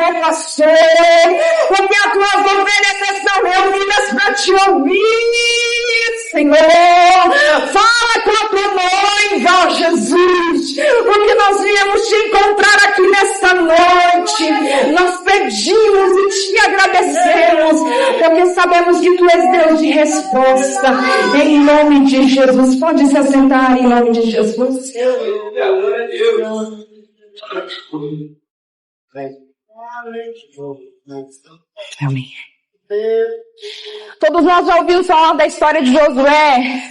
meu pastor, porque as tuas ovelhas estão reunidas para te ouvir, Senhor. Fala com a tua noiva, ó Jesus, porque nós viemos te encontrar aqui nesta noite. Nós pedimos e te agradecemos, porque sabemos que tu és Deus de resposta. Em nome de Jesus, pode se assentar em nome de Jesus. Amém. Todos nós já ouvimos falar da história de Josué.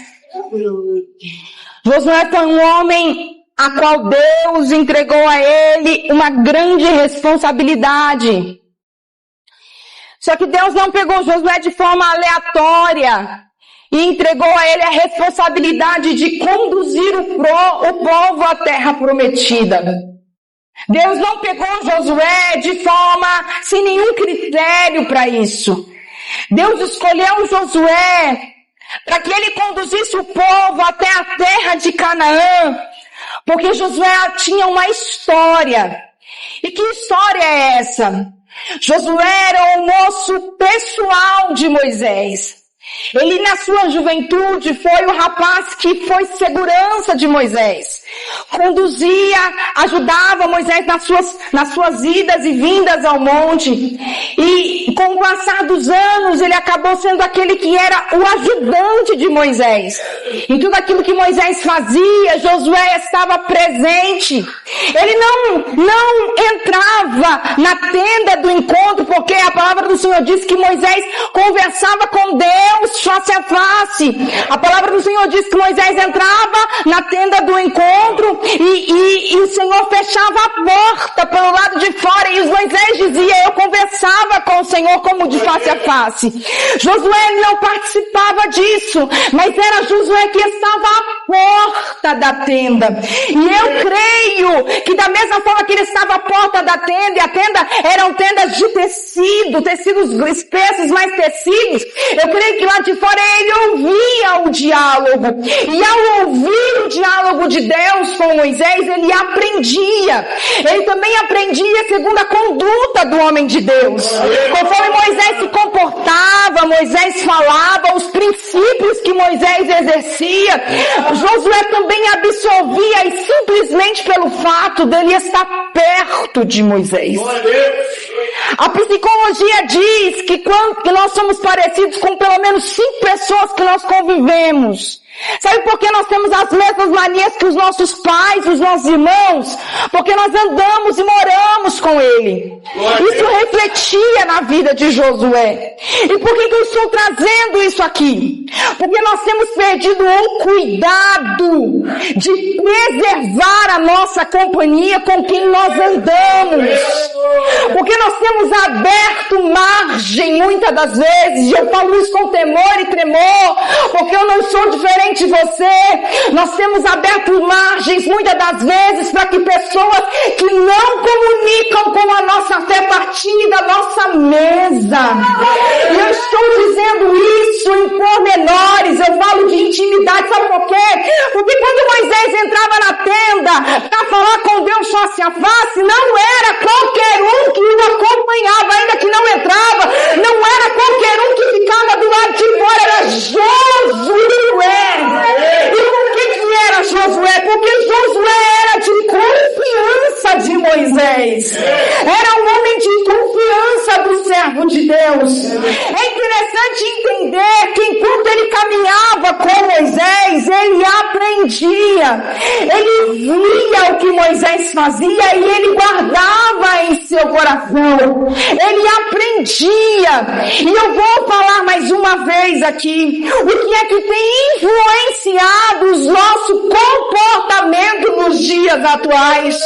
Josué foi um homem a qual Deus entregou a ele uma grande responsabilidade. Só que Deus não pegou Josué de forma aleatória e entregou a ele a responsabilidade de conduzir o povo à terra prometida. Deus não pegou Josué de forma sem nenhum critério para isso. Deus escolheu Josué para que ele conduzisse o povo até a terra de Canaã, porque Josué tinha uma história. E que história é essa? Josué era o moço pessoal de Moisés. Ele, na sua juventude, foi o rapaz que foi segurança de Moisés. Conduzia, ajudava Moisés nas suas idas e vindas ao monte. E com o passar dos anos, ele acabou sendo aquele que era o ajudante de Moisés. Em tudo aquilo que Moisés fazia, Josué estava presente. Ele não entrava na tenda do encontro, porque a palavra do Senhor diz que Moisés conversava com Deus face a face. A palavra do Senhor diz que Moisés entrava na tenda do encontro e o Senhor fechava a porta pelo lado de fora, e Moisés dizia: eu conversava com o Senhor como de face a face. Josué não participava disso, mas era Josué que estava à porta da tenda. E eu creio que da mesma forma que ele estava à porta da tenda, e a tenda eram tendas de tecidos espessos, mais tecidos, eu creio que lá de fora ele ouvia o diálogo. E ao ouvir o diálogo de Deus com Moisés, ele aprendia. Ele também aprendia segundo a conduta do homem de Deus. Conforme Moisés se comportava, Moisés falava, os princípios que Moisés exercia, Josué também absorvia, e simplesmente pelo fato dele estar perto de Moisés. A psicologia diz que nós somos parecidos com pelo menos 5 pessoas que nós convivemos. Sabe por que nós temos as mesmas manias que os nossos pais, os nossos irmãos? Porque nós andamos e moramos com ele. Isso refletia na vida de Josué. E por que eu estou trazendo isso aqui? Porque nós temos perdido o cuidado de preservar a nossa companhia com quem nós andamos. Porque nós temos aberto margem muitas das vezes, e eu falo isso com temor e tremor, porque eu não sou diferente de você. Nós temos aberto margens muitas das vezes para que pessoas que não comunicam com a nossa fé partilhem da nossa mesa. E eu estou dizendo isso em pormenores, eu falo de intimidade, sabe por quê? Porque quando Moisés entrava na tenda para falar com Deus face a face, não era qualquer um que o acompanhava, ainda que não entrava, não era qualquer um que ficava do lado de fora, era Josué. E por que era Josué? Porque Josué era de confiança de Moisés. Era um homem de confiança do servo de Deus. É interessante entender que enquanto ele caminhava com Moisés, ele aprendia. Ele via o que Moisés fazia e ele guardava em seu coração. Ele aprendia. E eu vou falar mais uma vez aqui. O que é que tem influenciado o nosso comportamento nos dias atuais?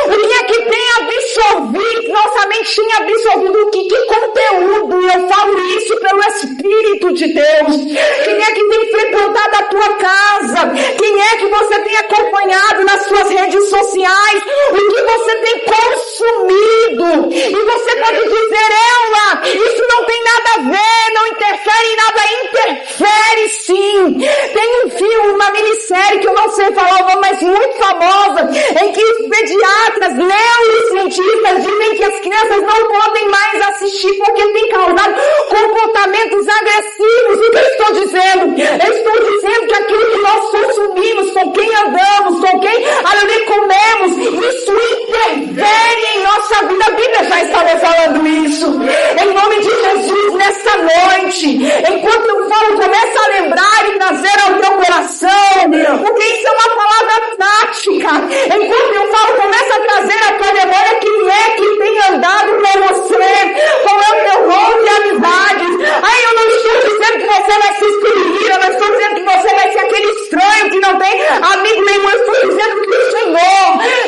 O que é que tem absorvido, nossa mente tem absorvido que conteúdo? Eu falo isso pelo Espírito de Deus. Quem é que tem frequentado a tua casa? Quem é que você tem acompanhado nas suas redes sociais? O que você tem consumido? E você pode dizer: Ela, isso não tem nada a ver, não interfere em nada. Interfere sim. Tem um filme, uma minissérie que eu não sei falar, mas muito famosa, em que os pediatras pediatras, neurocientistas dizem que as crianças não podem mais assistir porque tem causado comportamentos agressivos. O que eu estou dizendo? Eu estou dizendo que aquilo que nós consumimos, com quem andamos, com quem comemos, isso interfere em nossa vida. A Bíblia já estava falando isso. Em nome de Jesus, nessa noite, enquanto eu falo, começa a lembrar e trazer ao teu coração, porque isso é uma palavra prática. Enquanto eu falo, começa a trazer à tua memória quem é que tem andado com você, qual é o teu rol de amizades. Aí eu não estou dizendo que você vai se excluir, eu não estou dizendo que você vai ser aquele estranho que não tem amigo nenhum, eu estou dizendo que o Senhor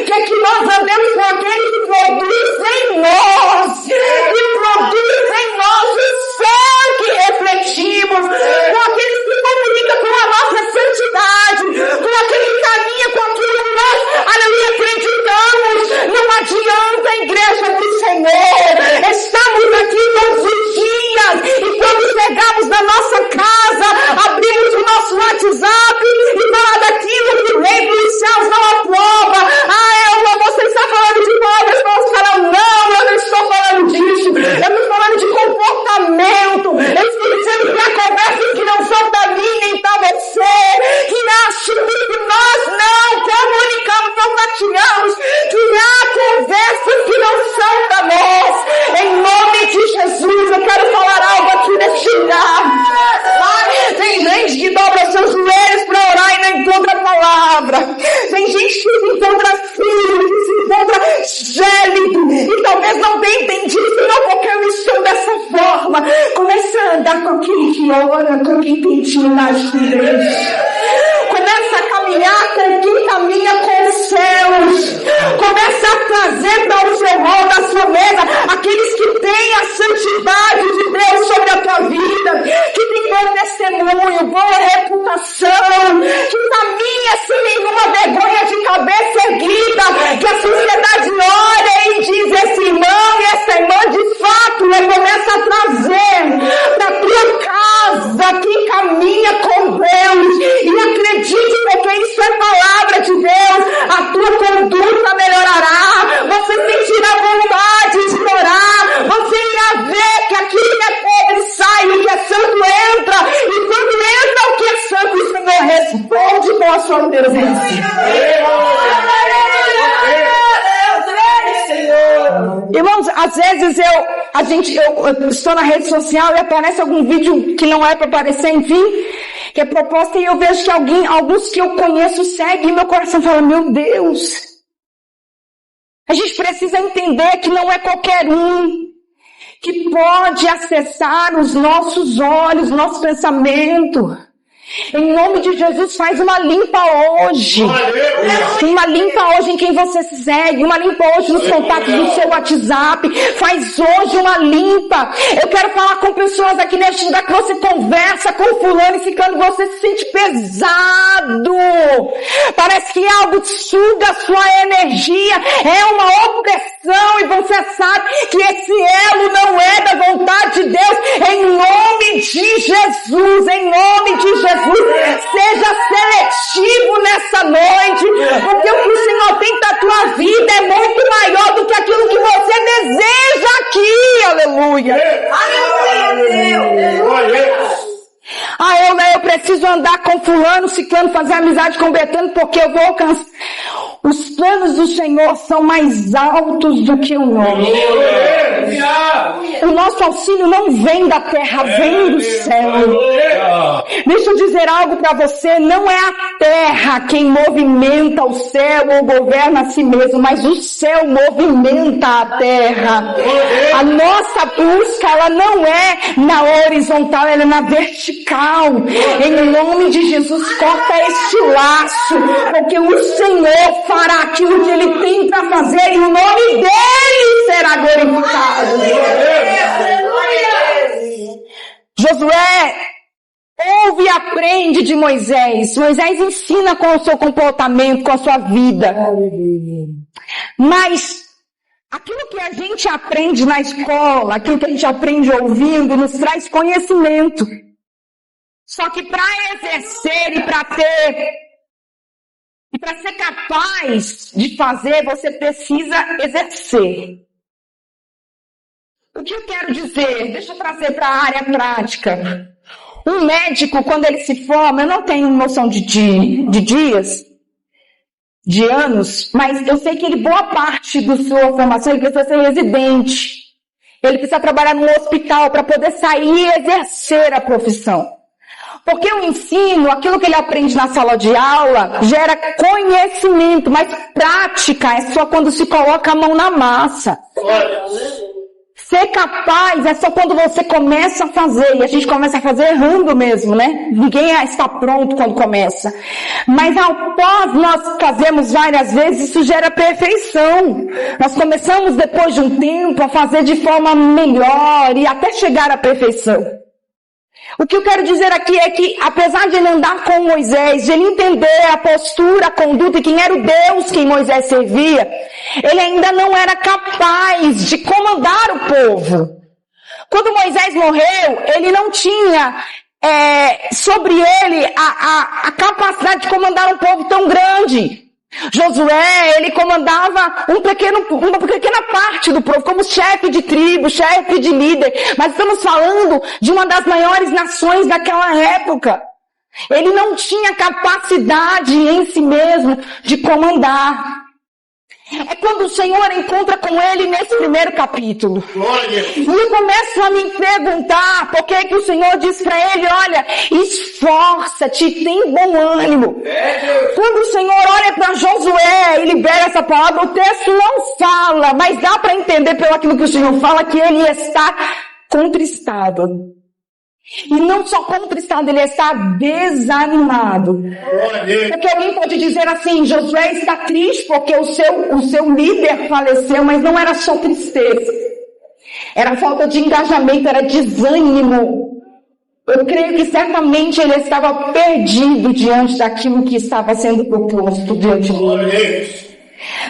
quer que nós andemos com aquele que produz em nós, que produz em nós o céu que refletimos, com aqueles que comunicam com a nossa santidade, com aquele que caminha com aquilo que nós, acreditamos. Não adianta, igreja do Senhor, estamos aqui todos os dias, e quando chegamos na nossa casa, abrimos o nosso WhatsApp e falar daquilo que vem dos céus, não aprova. Você está falando de palavras, nós falamos, não, eu não estou falando disso, eu estou falando de comportamento, eu estou dizendo que há conversas que não são para mim nem para você, que acham que nós não comunicamos, não partilhamos, que há conversas que não são para nós. Em nome de Jesus, eu quero falar algo aqui neste lugar. Tem gente que dobra seus joelhos para orar e não encontra a palavra. Tem gente que se encontra frio, que se encontra gélido, e talvez não tenha entendido, não, porque eu estou dessa forma. Começa a andar com aquele que ora, com quem tem intimidade com Deus. Começa a caminhar com quem caminha com os céus. Começa a trazer para o seu rol da sua mesa aqueles que têm a santidade de Deus sobre a tua vida, que tem bom testemunho, boa reputação, que caminha sem nenhuma vergonha de cabeça erguida, que a sociedade olha e diz: esse irmão e essa irmã de fato começa a trazer para a tua casa quem caminha com Deus. E acredite, porque isso é palavra de Deus, a tua conduta melhorará, você sentirá vontade de orar, você irá ver que aquilo que é pobre sai, o que é santo entra, e quando entra o que é santo, o Senhor responde com a sua presença. Irmãos, às vezes eu estou na rede social e aparece algum vídeo que não é para aparecer, enfim, que é proposta, e eu vejo que alguns que eu conheço seguem, e meu coração fala: meu Deus, a gente precisa entender que não é qualquer um que pode acessar os nossos olhos, nosso pensamento. Em nome de Jesus, faz uma limpa hoje. Uma limpa hoje em quem você segue. Uma limpa hoje nos contatos do seu WhatsApp. Faz hoje uma limpa. Eu quero falar com pessoas aqui neste lugar que você conversa com fulano e ficando, você se sente pesado. Parece que algo suga a sua energia. É uma opressão e você sabe que esse elo não é da vontade de Deus. Em nome de Jesus, em nome de Jesus. Seja seletivo nessa noite, porque o que o Senhor tem para a tua vida é muito maior do que aquilo que você deseja aqui. Aleluia. Aleluia. Eu preciso andar com fulano, ciclano, fazer amizade com Betano, porque eu vou alcançar. Os planos do Senhor são mais altos do que o nosso. O nosso auxílio não vem da terra, vem do céu. Deixa eu dizer algo para você, não é a terra quem movimenta o céu ou governa a si mesmo, mas o céu movimenta a terra. A nossa busca, ela não é na horizontal, ela é na vertical. Em nome de Jesus, corta este laço, porque o Senhor fará aquilo que Ele tem para fazer e o nome dEle será glorificado. Josué ouve e aprende de Moisés. Moisés ensina com o seu comportamento, com a sua vida. Mas aquilo que a gente aprende na escola, aquilo que a gente aprende ouvindo, nos traz conhecimento. Só que para exercer e para ter para ser capaz de fazer, você precisa exercer. O que eu quero dizer? Deixa eu trazer para a área prática. Um médico, quando ele se forma, eu não tenho noção de dias, de anos, mas eu sei que ele, boa parte da sua formação, ele precisa ser residente. Ele precisa trabalhar num hospital para poder sair e exercer a profissão. Porque o ensino, aquilo que ele aprende na sala de aula, gera conhecimento, mas prática é só quando se coloca a mão na massa. Ser capaz é só quando você começa a fazer, e a gente começa a fazer errando mesmo, né? Ninguém está pronto quando começa. Mas após nós fazermos várias vezes, isso gera perfeição. Nós começamos depois de um tempo a fazer de forma melhor e até chegar à perfeição. O que eu quero dizer aqui é que, apesar de ele andar com Moisés, de ele entender a postura, a conduta e quem era o Deus que Moisés servia, ele ainda não era capaz de comandar o povo. Quando Moisés morreu, ele não tinha sobre ele a capacidade de comandar um povo tão grande. Josué, ele comandava uma pequena parte do povo, como chefe de tribo, chefe de líder. Mas estamos falando de uma das maiores nações daquela época. Ele não tinha capacidade em si mesmo de comandar. É quando o Senhor encontra com ele nesse primeiro capítulo. E eu começo a me perguntar por que o Senhor diz para ele, olha, esforça-te, tem bom ânimo. Quando o Senhor olha para Josué e libera essa palavra, o texto não fala, mas dá para entender pelo aquilo que o Senhor fala que ele está contristado. E não só contristado, ele está desanimado. Porque alguém pode dizer assim, Josué está triste porque o seu líder faleceu, mas não era só tristeza. Era falta de engajamento, era desânimo. Eu creio que certamente ele estava perdido diante daquilo que estava sendo proposto diante dele.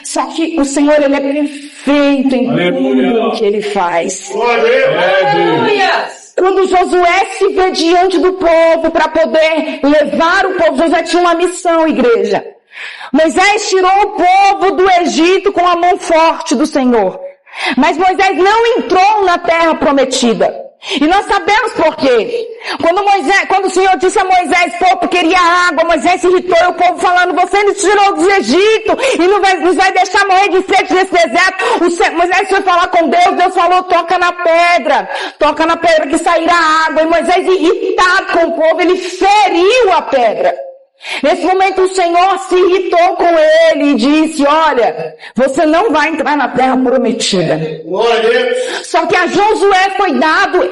Só que o Senhor, ele é perfeito em tudo que ele faz. Aleluia! Quando Josué se vê diante do povo para poder levar o povo, Josué tinha uma missão, igreja. Moisés tirou o povo do Egito com a mão forte do Senhor. Mas Moisés não entrou na terra prometida. E nós sabemos por quê. Quando o Senhor disse a Moisés, o povo queria água, Moisés se irritou e o povo falando, você nos tirou do Egito e nos vai deixar morrer de sede nesse deserto. Moisés foi falar com Deus, Deus falou, toca na pedra que sairá água. E Moisés, irritado com o povo, ele feriu a pedra. Nesse momento o Senhor se irritou com ele e disse, olha, você não vai entrar na terra prometida. Só que a Josué foi dado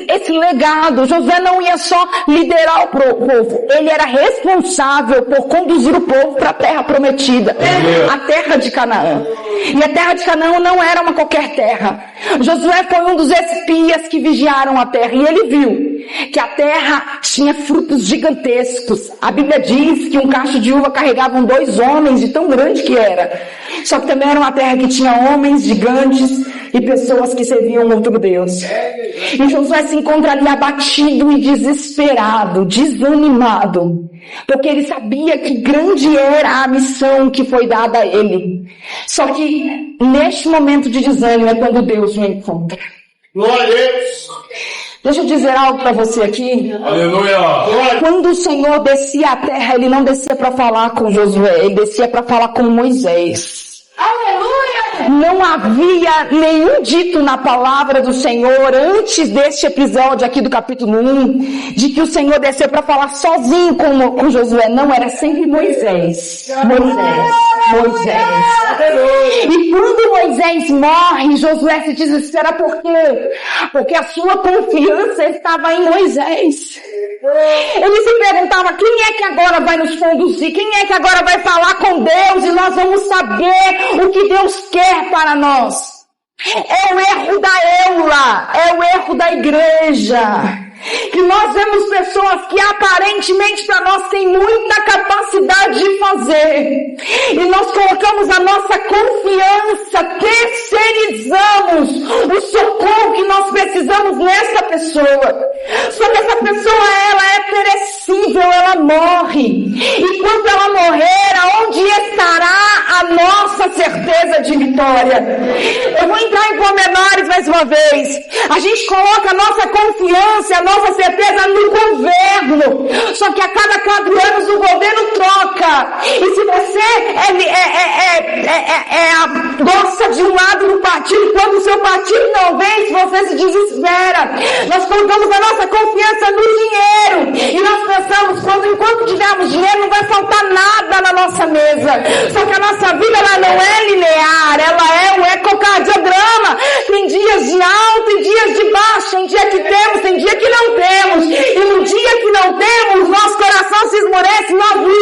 esse legado. Josué não ia só liderar o povo, ele era responsável por conduzir o povo para a terra prometida, a terra de Canaã. E a terra de Canaã não era uma qualquer terra. Josué foi um dos espias que vigiaram a terra e ele viu que a terra tinha frutos gigantescos. A Bíblia diz que um cacho de uva carregavam 2 homens, de tão grande que era. Só que também era uma terra que tinha homens gigantes e pessoas que serviam outro Deus. E Josué se encontra ali abatido e desesperado, desanimado, porque ele sabia que grande era a missão que foi dada a ele. Só que neste momento de desânimo é quando Deus o encontra. Glória a Deus. Deixa eu dizer algo para você aqui. Aleluia. Quando o Senhor descia à terra, ele não descia para falar com Josué, ele descia para falar com Moisés. Aleluia. Não havia nenhum dito na palavra do Senhor antes deste episódio aqui do capítulo 1, de que o Senhor desceu para falar sozinho com Josué. Não, era sempre Moisés. E quando Moisés morre, Josué se desespera por quê? Porque a sua confiança estava em Moisés. Ele se perguntava, quem é que agora vai nos conduzir? Quem é que agora vai falar com Deus e nós vamos saber o que Deus quer para nós? É o erro da Eula, é o erro da igreja. Que nós vemos pessoas que aparentemente para nós têm muita capacidade de fazer. E nós colocamos a nossa confiança, terceirizamos o socorro que nós precisamos nessa pessoa. Só que essa pessoa, ela é perecível, ela morre. E quando ela morrer, aonde certeza de vitória. Eu vou entrar em pormenores mais uma vez. A gente coloca a nossa confiança, a nossa certeza no governo. Só que a cada 4 anos o governo troca. E se você gosta de um lado do partido, quando o seu partido não vence, você se desespera. Nós colocamos a nossa confiança no dinheiro. E nós pensamos, enquanto tivermos dinheiro, não vai faltar nada na nossa mesa. Só que a nossa vida, ela não é linear, ela é um ecocardiograma. Tem dias de alto e dias de baixo, tem dia que temos, tem dia que não temos. E no dia que não temos, nosso coração se esmorece, nós nos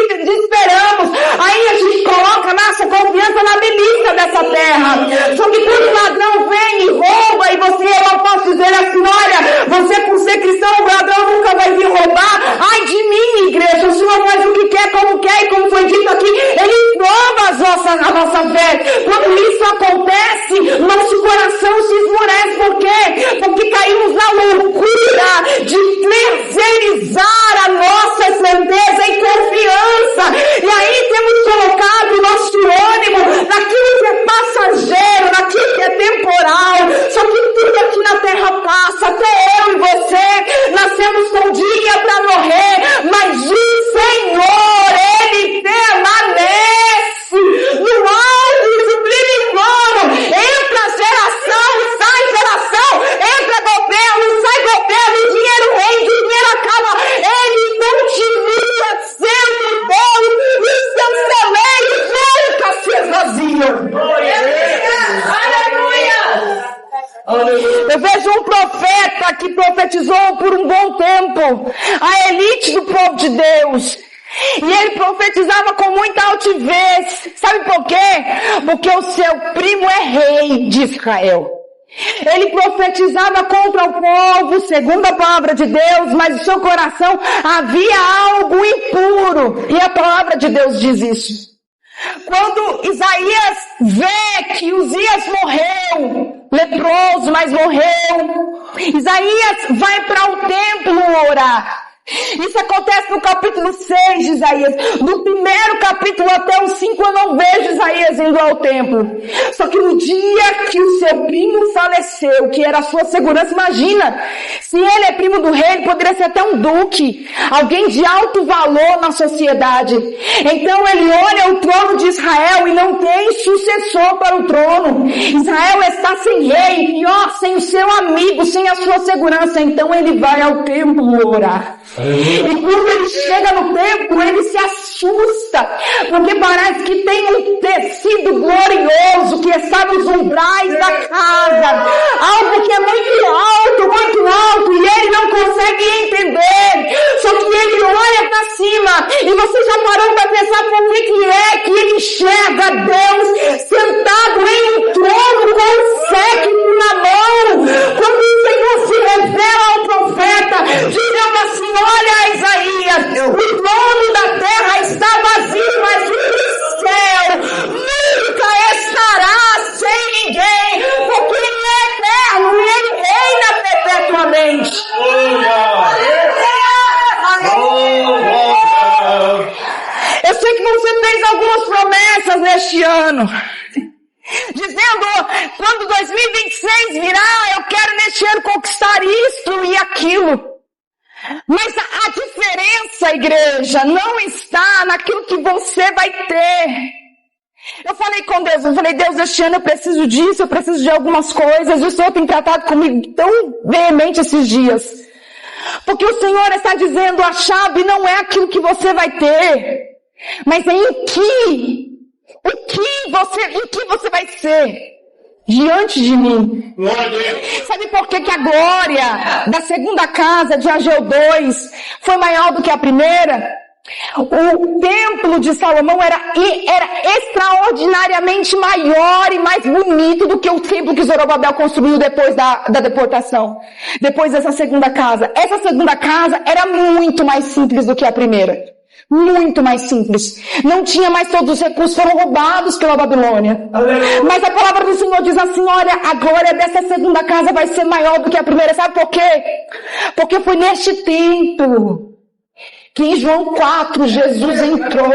desesperamos. Aí a gente coloca a nossa confiança na milícia dessa terra. Só que quando o ladrão vem e rouba, e eu não posso dizer assim, olha, você por ser cristão, o ladrão nunca vai vir roubar. Ai de mim, igreja, o Senhor faz o que quer, e como foi dito aqui, Ele prova a nossa fé. Quando isso acontece, nosso coração se esmorece. Por quê? Porque caímos na loucura de terceirizar a nossa certeza e confiança. E aí temos colocado o nosso ânimo naquilo que é passageiro, naquilo que é temporal. Só que tudo aqui na terra passa, até eu e você nascemos com um dia para morrer, mas o Senhor, Ele permanece no alto e sublime trono. Entra geração, sai geração, entra governo, sai governo, dinheiro rende, dinheiro acaba. Ele continua sendo Deus e seus celeiros nunca se esvaziam. Aleluia! Eu vejo um profeta que profetizou por um bom tempo, a elite do povo de Deus. E ele profetizava com muita altivez. Sabe por quê? Porque o seu primo é rei de Israel. Ele profetizava contra o povo, segundo a palavra de Deus, mas no seu coração havia algo impuro. E a palavra de Deus diz isso. Quando Isaías vê que Uzias morreu, leproso, mas morreu, Isaías vai para o templo orar. Isso acontece no capítulo 6 de Isaías. Do primeiro capítulo até o 5 eu não vejo Isaías indo ao templo. Só que no dia que o seu primo faleceu, que era a sua segurança, imagina, se ele é primo do rei, ele poderia ser até um duque, alguém de alto valor na sociedade. Então ele olha o trono de Israel e não tem sucessor para o trono. Israel está sem rei, pior, sem o seu amigo, sem a sua segurança. Então ele vai ao templo orar. E quando ele chega no templo, ele se assusta, porque parece que tem um tecido glorioso que está nos umbrais da casa, algo que é muito alto, e ele não consegue entender. Só que ele olha para cima, e você já parou para pensar por que é que ele enxerga Deus sentado em um trono com um séquito na mão? Quando o Senhor se revela ao profeta, dizendo assim, olha Isaías, o trono da terra está vazio, mas o céu nunca estará sem ninguém, porque ele é eterno e ele reina perpetuamente. Eu sei que você fez algumas promessas neste ano, dizendo, quando 2026 virar, eu quero neste ano conquistar isto e aquilo. Mas a diferença, igreja, não está naquilo que você vai ter. Eu falei com Deus, Deus, este ano eu preciso disso, eu preciso de algumas coisas, e o Senhor tem tratado comigo tão veemente esses dias. Porque o Senhor está dizendo, a chave não é aquilo que você vai ter, mas é em que você vai ser diante de mim. Sabe por que a glória da segunda casa de Ageu 2 foi maior do que a primeira? O templo de Salomão era extraordinariamente maior e mais bonito do que o templo que Zorobabel construiu depois da deportação. Depois dessa segunda casa. Essa segunda casa era muito mais simples do que a primeira. Muito mais simples. Não tinha mais todos os recursos, foram roubados pela Babilônia. Mas a palavra do Senhor diz assim, olha, a glória dessa segunda casa vai ser maior do que a primeira. Sabe por quê? Porque foi neste templo que em João 4 Jesus entrou.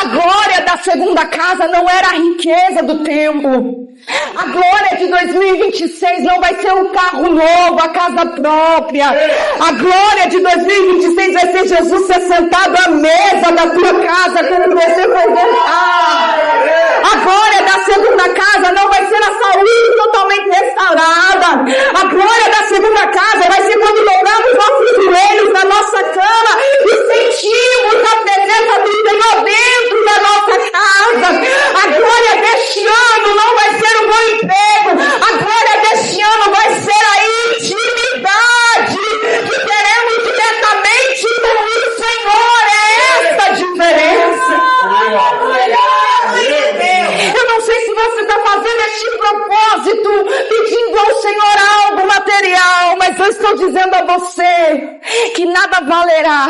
A glória da segunda casa não era a riqueza do templo. A glória de 2026 não vai ser um carro novo, a casa própria. A glória de 2026 vai ser Jesus ser sentado à mesa da tua casa quando você for voltar. A glória da segunda casa não vai ser a saúde totalmente restaurada. A glória da segunda casa vai ser quando dobramos nossos joelhos na nossa cama e sentimos a presença do Senhor dentro da nossa casa. A glória deste ano não vai ser um bom emprego. A glória deste ano vai ser a intimidade que teremos diretamente com o Senhor. É essa a diferença. Eu não sei se você está fazendo este propósito, pedindo ao Senhor algo material, mas eu estou dizendo a você que nada valerá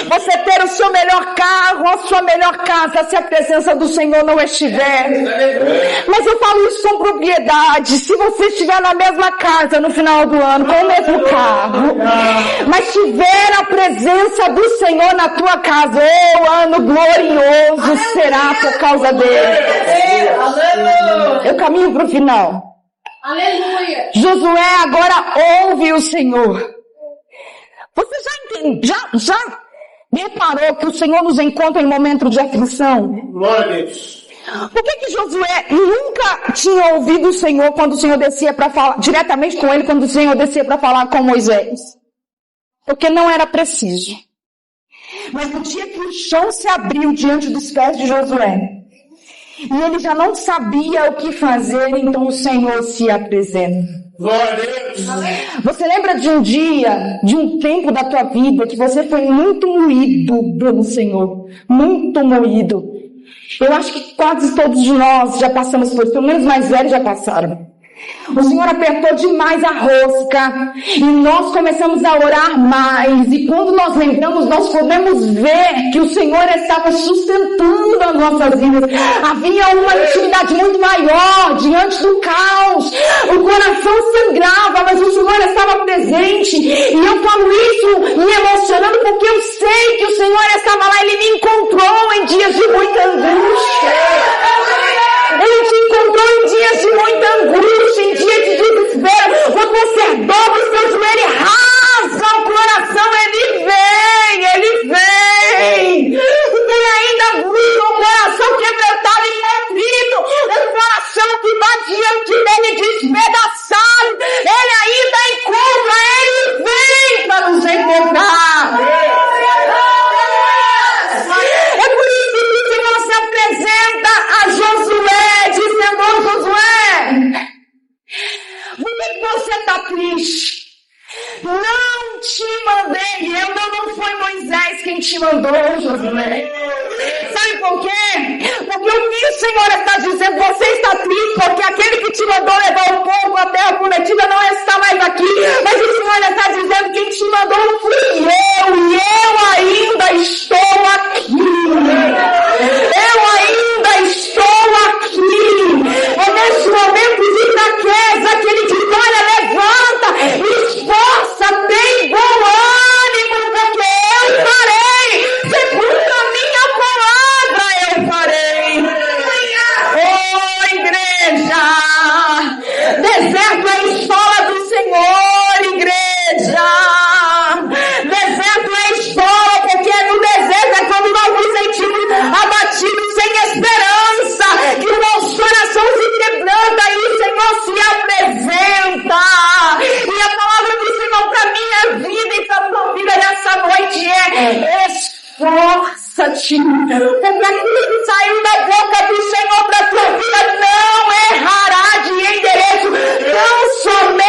você ter o seu melhor carro, a sua melhor casa, se a presença do Senhor não estiver. Mas eu falo isso com propriedade. Se você estiver na mesma casa no final do ano, com o mesmo carro, mas tiver a presença do Senhor na tua casa, o ano glorioso será por causa dele. Eu caminho para o final. Aleluia. Josué agora ouve o Senhor. Você já reparou que o Senhor nos encontra em momentos de aflição? Glória a Deus. Por que Josué nunca tinha ouvido o Senhor quando o Senhor descia para falar, diretamente com ele, quando o Senhor descia para falar com Moisés? Porque não era preciso. Mas no dia que o chão se abriu diante dos pés de Josué, e ele já não sabia o que fazer, então o Senhor se apresenta. Glória a Deus. Você lembra de um dia, de um tempo da tua vida que você foi muito moído pelo Senhor? Muito moído. Eu acho que quase todos de nós já passamos por isso, pelo menos mais velhos já passaram. O Senhor apertou demais a rosca e nós começamos a orar mais. E quando nós lembramos, nós podemos ver que o Senhor estava sustentando as nossas vidas. Havia uma intimidade muito maior diante do caos. O coração sangrava, mas o Senhor estava presente. E eu falo isso me emocionando porque eu sei que o Senhor estava lá. Ele me encontrou em dias de muita angústia. Ele te encontrou em dias de muita angústia, em dias de desespero. Quando você dobra o seu joelho e rasga o coração, ele vem. Tem ainda muito um coração quebrantado e contrito, um coração que vai diante dele despedaçado. Ele ainda encontra, ele vem para nos encontrar. É por isso que o Senhor se apresenta a Josué, dizendo: Josué, por que você está triste? Não te mandei eu, não foi Moisés quem te mandou, Josué. Sabe por quê? Porque o que o Senhor está dizendo, você está triste porque aquele que te mandou levar o povo à terra prometida não está mais aqui. Mas o Senhor está dizendo, quem te mandou fui eu, e eu ainda estou aqui. Eu ainda estou aqui. É nesse momento de fraqueza que ele diz: olha, levanta, esforça, tem bom ânimo, porque eu farei. Segundo a minha palavra, eu farei. Oh, igreja! Deserto é a escola do Senhor, igreja! Deserto é a escola, porque no deserto é quando nós nos sentimos abatidos, sem esperança, que o nosso coração se quebranta e o Senhor se apresenta. E a palavra do Senhor para minha vida e para a tua vida nessa noite é: esforça-te, porque aquilo que saiu da boca do Senhor para a tua vida não errará de endereço, tão somente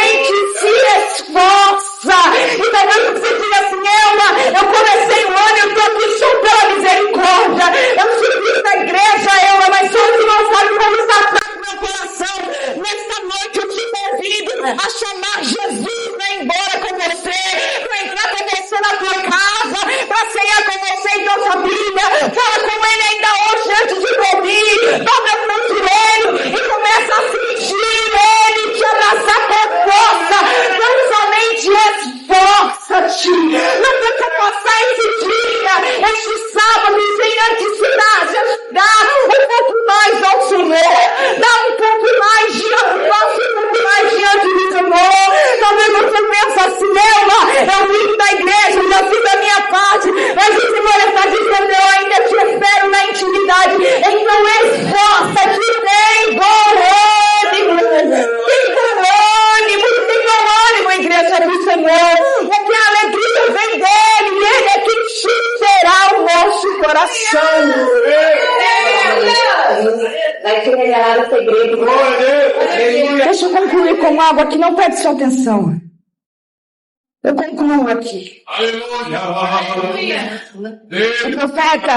Vai ser revelado segredo. Glória a Deus. Deixa eu concluir com algo aqui, não perde sua atenção. Eu concluo aqui. Aleluia. O profeta,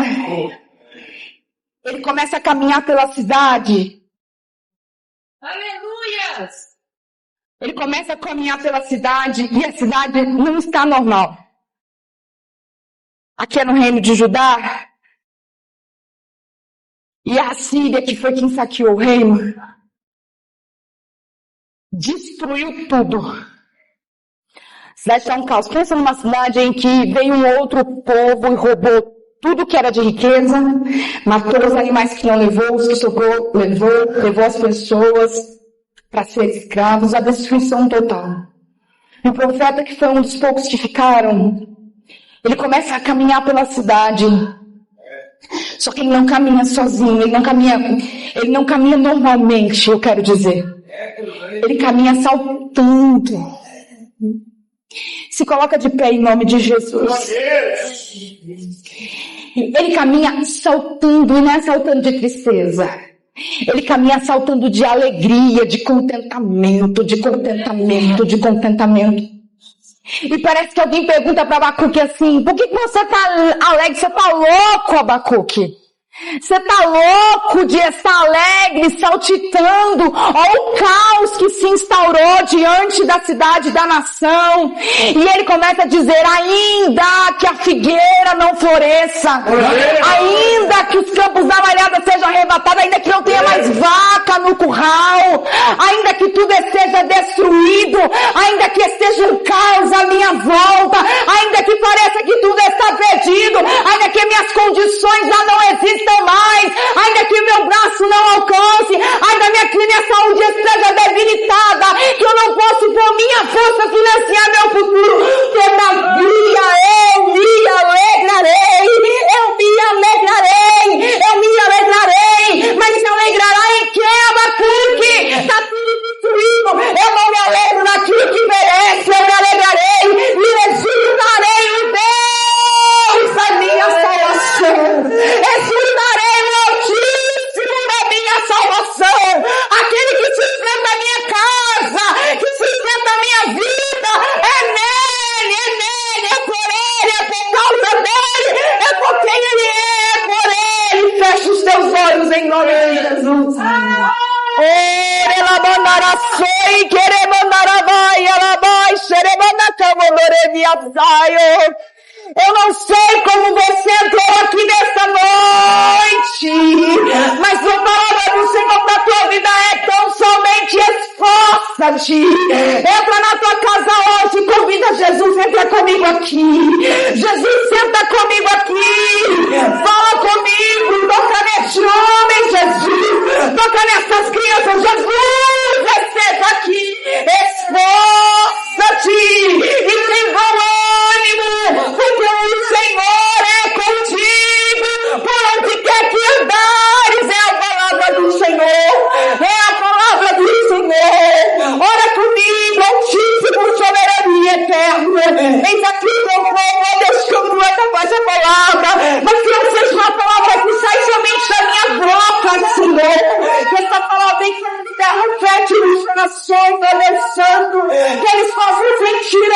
ele começa a caminhar pela cidade. Aleluia! Ele começa a caminhar pela cidade e a cidade não está normal. Aqui é no reino de Judá. E a Assíria, que foi quem saqueou o reino, destruiu tudo. A cidade está um caos. Pensa numa cidade em que veio um outro povo e roubou tudo que era de riqueza, matou os animais que não levou, os que sobrou, levou as pessoas para ser escravos, a destruição total. E o profeta, que foi um dos poucos que ficaram, ele começa a caminhar pela cidade. Só que ele não caminha sozinho, ele não caminha normalmente, eu quero dizer. Ele caminha saltando. Se coloca de pé em nome de Jesus. Ele caminha saltando, e não é saltando de tristeza. Ele caminha saltando de alegria, de contentamento. E parece que alguém pergunta para Abacuque assim: por que você está alegre? Você está louco, Abacuque? Você está louco de estar alegre, saltitando? Olha o caos que se instaurou diante da cidade, da nação. E ele começa a dizer: ainda que a figueira não floresça, ainda que os campos da malhada sejam arrebatados, ainda que não tenha mais vaca no curral, ainda que tudo seja destruído, ainda que esteja um caos à minha volta, ainda que pareça que tudo está perdido, ainda que minhas condições já não existam mais, ainda que meu braço não alcance, ainda que minha saúde esteja debilitada, que eu não posso por minha força financiar meu futuro, todavia eu me alegrarei, mas se alegrará em quem, Abacuque? Está tudo destruído, eu não me alegro naquilo que merece, eu me alegrarei e exultarei o Deus da minha salvação, exultarei o Altíssimo da minha salvação, aquele que sustenta a minha casa, que sustenta a minha vida, é nele, é por ele, é por causa dele, é por quem ele é, por ele. Fecha os teus olhos em nome de Jesus. Eu não sei como você entrou aqui nesta noite, mas a palavra do Senhor para a tua vida é tão somente esforça-te. Entra na tua casa hoje, convida Jesus, entra comigo aqui. Jesus, senta comigo aqui. Fala comigo, toca neste homem, Jesus. Toca nessas crianças, Jesus, receba aqui. Esforça-te e tem bom ânimo, porque o Senhor é contigo, por onde quer que andares, é a palavra do Senhor, é a palavra do Senhor. Ora comigo, Altíssimo, soberania eterna, eis aqui meu povo, ó Deus, que eu não é capaz da palavra, mas que não seja uma palavra que sai somente da minha boca, Senhor, que essa palavra entra em terra fértil nos corações, abençoando, que eles possam sentir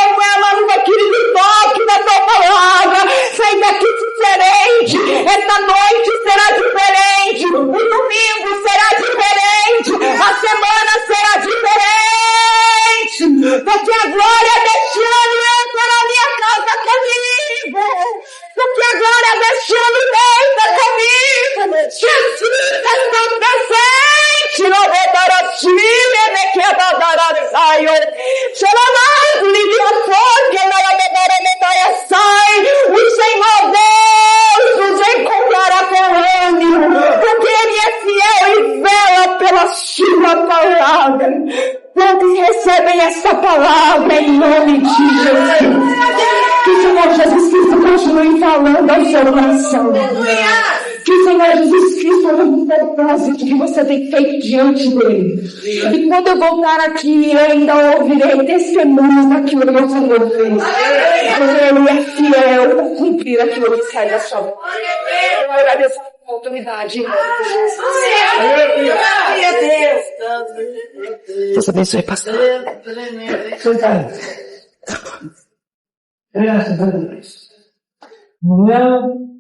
aquele toque da tua palavra, sai daqui diferente, esta noite será diferente, o domingo será diferente, a semana será diferente, porque a glória deste ano entra na minha casa comigo, porque a glória deste ano entra comigo, Jesus está presente, não vai dar a Chile, me queda dar a saio, será mais livre que não sai, o Senhor Deus nos encontrará com ânimo, porque Ele é fiel e vela pela sua palavra. Quando recebem essa palavra em nome de Jesus, que o Senhor Jesus Cristo continue falando ao seu coração. Que o Senhor Jesus Cristo tenha um propósito que você tem feito diante dele. E quando eu voltar aqui, eu ainda ouvirei testemunhos daquilo que o Senhor fez. Porque Ele é fiel para cumprir aquilo que sai da sua boca. Eu agradeço. autoridade. Aleluia. Deus abençoe, pastor. Graças a Deus. Não